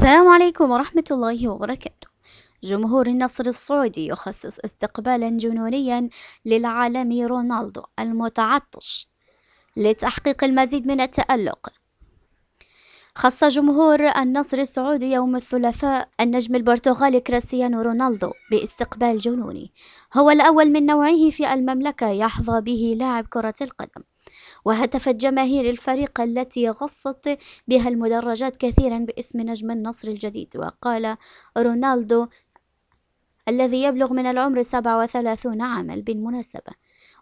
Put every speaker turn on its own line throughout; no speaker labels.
السلام عليكم ورحمة الله وبركاته. جمهور النصر السعودي يخصص استقبالا جنونيا للعالمي رونالدو المتعطش لتحقيق المزيد من التألق. خص جمهور النصر السعودي يوم الثلاثاء النجم البرتغالي كريستيانو رونالدو باستقبال جنوني هو الأول من نوعه في المملكة يحظى به لاعب كرة القدم. وهتفت جماهير الفريق التي غصت بها المدرجات كثيرا باسم نجم النصر الجديد. وقال رونالدو الذي يبلغ من العمر 37 عاما بالمناسبة،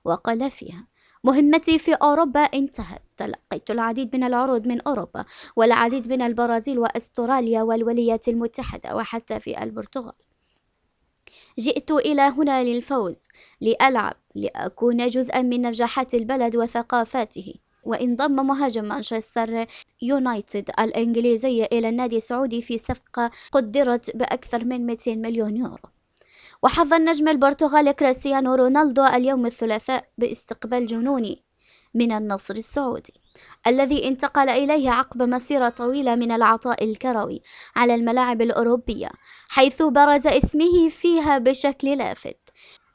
وقال فيها: مهمتي في أوروبا انتهت، تلقيت العديد من العروض من أوروبا والعديد من البرازيل وأستراليا والولايات المتحدة وحتى في البرتغال. جئت إلى هنا للفوز، لألعب، لأكون جزءا من نجاحات البلد وثقافاته. وانضم مهاجم مانشستر يونايتد الإنجليزي إلى النادي السعودي في صفقة قدرت بأكثر من 200 مليون يورو. وحظى النجم البرتغالي كريستيانو رونالدو اليوم الثلاثاء باستقبال جنوني من النصر السعودي الذي انتقل إليه عقب مسيرة طويلة من العطاء الكروي على الملاعب الأوروبية، حيث برز اسمه فيها بشكل لافت.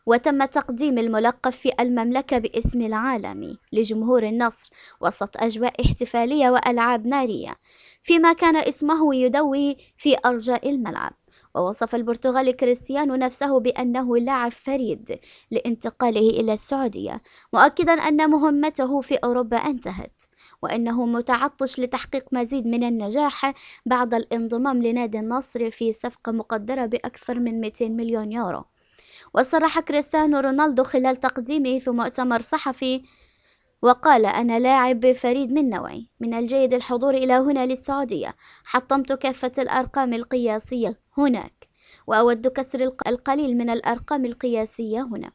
وتم تقديم الملقب في المملكة باسم العالمي لجمهور النصر وسط أجواء احتفالية وألعاب نارية، فيما كان اسمه يدوي في أرجاء الملعب. ووصف البرتغالي كريستيانو نفسه بأنه لاعب فريد لانتقاله إلى السعودية، مؤكدا أن مهمته في أوروبا انتهت، وأنه متعطش لتحقيق مزيد من النجاح بعد الانضمام لنادي النصر في صفقة مقدرة بأكثر من 200 مليون يورو. وصرح كريستيانو رونالدو خلال تقديمه في مؤتمر صحفي وقال: أنا لاعب فريد من نوعي، من الجيد الحضور إلى هنا للسعودية، حطمت كافة الأرقام القياسية هناك، وأود كسر القليل من الأرقام القياسية هنا.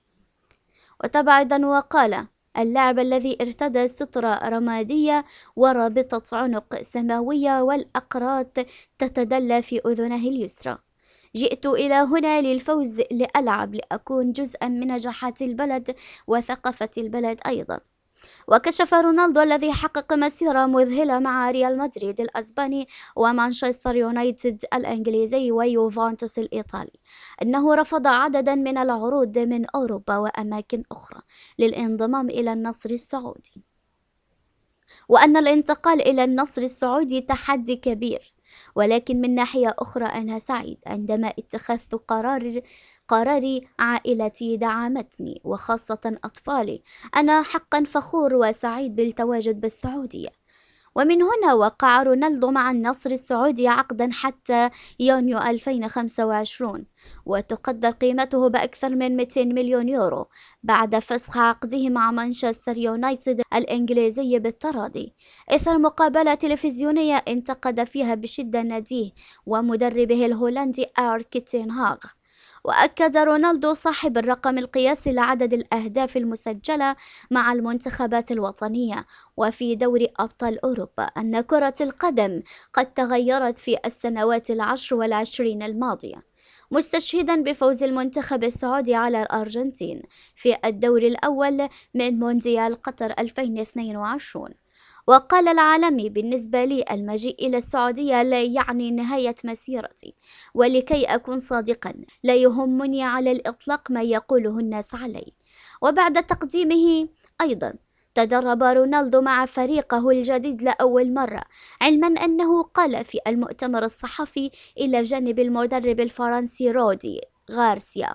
وتبع أيضا وقال: اللاعب الذي ارتدى سترة رمادية ورابطة عنق سماوية والأقراط تتدلى في أذنه اليسرى. جئت إلى هنا للفوز، لألعب، لأكون جزءا من نجاحات البلد وثقافة البلد أيضا. وكشف رونالدو الذي حقق مسيرة مذهلة مع ريال مدريد الأسباني ومانشستر يونايتد الإنجليزي ويوفنتوس الإيطالي أنه رفض عددا من العروض من أوروبا وأماكن أخرى للانضمام إلى النصر السعودي، وأن الانتقال إلى النصر السعودي تحدي كبير، ولكن من ناحية أخرى أنا سعيد عندما اتخذت قراري. عائلتي دعمتني وخاصة أطفالي. أنا حقا فخور وسعيد بالتواجد بالسعودية. ومن هنا وقع رونالدو مع النصر السعودي عقدا حتى يونيو 2025، وتقدر قيمته بأكثر من 200 مليون يورو بعد فسخ عقده مع مانشستر يونايتد الإنجليزي بالتراضي، إثر مقابلة تلفزيونية انتقد فيها بشدة ناديه ومدربه الهولندي إريك تين هاغ. وأكد رونالدو صاحب الرقم القياسي لعدد الأهداف المسجلة مع المنتخبات الوطنية وفي دوري أبطال أوروبا أن كرة القدم قد تغيرت في السنوات 10 و20 الماضية، مستشهدا بفوز المنتخب السعودي على الأرجنتين في الدور الأول من مونديال قطر 2022. وقال العالمي: بالنسبة لي المجيء إلى السعودية لا يعني نهاية مسيرتي، ولكي أكون صادقا لا يهمني على الإطلاق ما يقوله الناس علي. وبعد تقديمه أيضا تدرب رونالدو مع فريقه الجديد لأول مرة، علما أنه قال في المؤتمر الصحفي إلى جانب المدرب الفرنسي رودي غارسيا: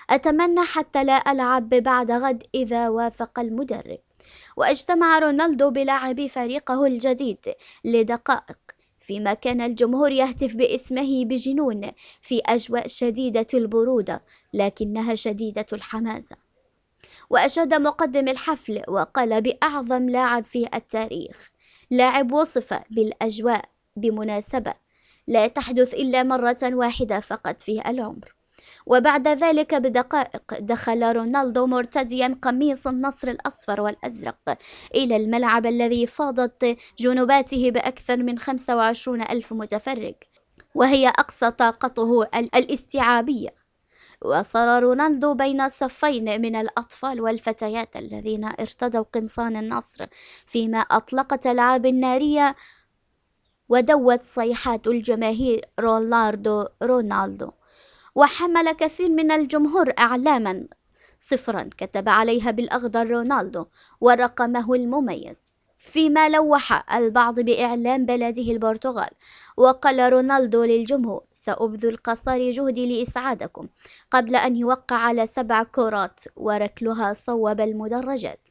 أتمنى حتى لا ألعب بعد غد إذا وافق المدرب. واجتمع رونالدو بلاعبي فريقه الجديد لدقائق، فيما كان الجمهور يهتف باسمه بجنون في أجواء شديدة البرودة لكنها شديدة الحماسة. وأشاد مقدم الحفل وقال: بأعظم لاعب في التاريخ، لاعب وصف بالأجواء بمناسبة لا تحدث إلا مرة واحدة فقط في العمر. وبعد ذلك بدقائق دخل رونالدو مرتديا قميص النصر الأصفر والأزرق إلى الملعب الذي فاضت جنباته بأكثر من 25 ألف متفرج، وهي أقصى طاقته الاستيعابية. وصار رونالدو بين صفين من الأطفال والفتيات الذين ارتدوا قمصان النصر، فيما أطلقت ألعاب نارية ودوت صيحات الجماهير رونالدو رونالدو. وحمل كثير من الجمهور أعلاما صفرا كتب عليها بالأخضر رونالدو ورقمه المميز، فيما لوح البعض بإعلام بلده البرتغال. وقال رونالدو للجمهور: سأبذل قصارى جهدي لإسعادكم، قبل أن يوقع على 7 كرات وركلها صوب المدرجات،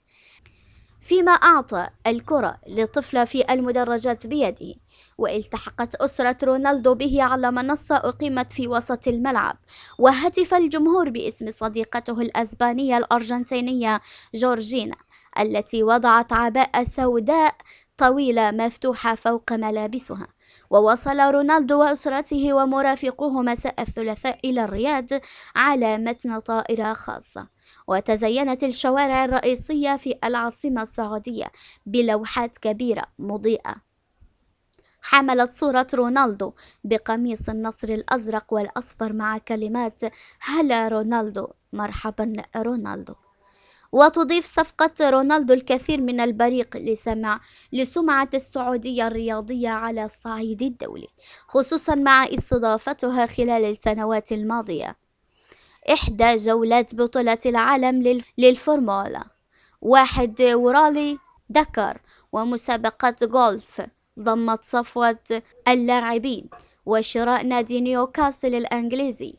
فيما أعطى الكرة لطفلة في المدرجات بيده. والتحقت أسرة رونالدو به على منصة أقيمت في وسط الملعب، وهتف الجمهور باسم صديقته الأسبانية الأرجنتينية جورجينا، التي وضعت عباءة سوداء طويلة مفتوحة فوق ملابسها. ووصل رونالدو وأسرته ومرافقوه مساء الثلاثاء إلى الرياض على متن طائرة خاصة، وتزينت الشوارع الرئيسية في العاصمة السعودية بلوحات كبيرة مضيئة حملت صورة رونالدو بقميص النسر الأزرق والأصفر مع كلمات: هلا رونالدو، مرحبا رونالدو. وتضيف صفقة رونالدو الكثير من البريق لسمعة السعودية الرياضية على الصعيد الدولي، خصوصا مع استضافتها خلال السنوات الماضية إحدى جولات بطولة العالم للفورمولا 1 ورالي دكار ومسابقات غولف ضمت صفوة اللاعبين وشراء نادي نيوكاسل الإنجليزي.